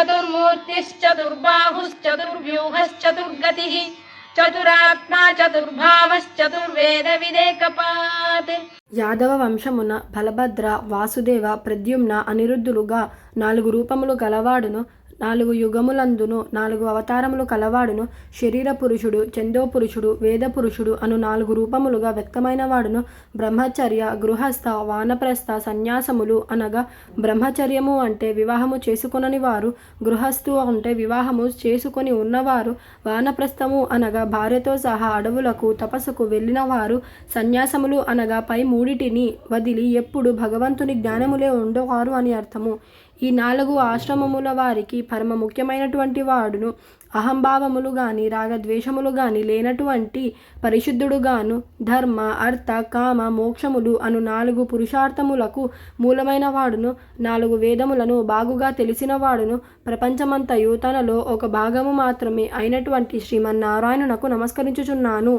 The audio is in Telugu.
చతుర్మూర్తిశ్చతుర్బాహుశ్చతుర్వ్యూహశ్చతుర్గతిః చతురాత్మా చతుర్భావశ్చతుర్వేద విదేకపాత్. యాదవ వంశమున బలభద్ర, వాసుదేవ, ప్రద్యుమ్న, అనిరుద్ధులుగా 4 రూపములు గలవాడును, 4 యుగములందును 4 అవతారములు కలవాడును, శరీర పురుషుడు, చందోపురుషుడు, వేద పురుషుడు అను 4 రూపములుగా వ్యక్తమైన వాడును. బ్రహ్మచర్య, గృహస్థ, వానప్రస్థ సన్యాసములు అనగా బ్రహ్మచర్యము అంటే వివాహము చేసుకొనని వారు, గృహస్థు అంటే వివాహము చేసుకొని ఉన్నవారు, వానప్రస్థము అనగా భార్యతో సహా అడవులకు తపస్సుకు వెళ్ళిన వారు, సన్యాసములు అనగా పై మూడిటిని వదిలి ఎప్పుడు భగవంతుని జ్ఞానములే ఉండేవారు అని అర్థము. ఈ 4 ఆశ్రమముల వారికి పరమ ముఖ్యమైనటువంటి వాడును. అహంభావములు గాని రాగద్వేషములు గాని లేనటువంటి పరిశుద్ధుడుగాను, ధర్మ అర్థ కామ మోక్షములు అను 4 పురుషార్థములకు మూలమైన వాడును. 4 వేదములను బాగుగా తెలిసిన వాడును. ప్రపంచమంతయు తనలో ఒక భాగము మాత్రమే అయినటువంటి శ్రీమన్నారాయణునకు నమస్కరించుచున్నాను.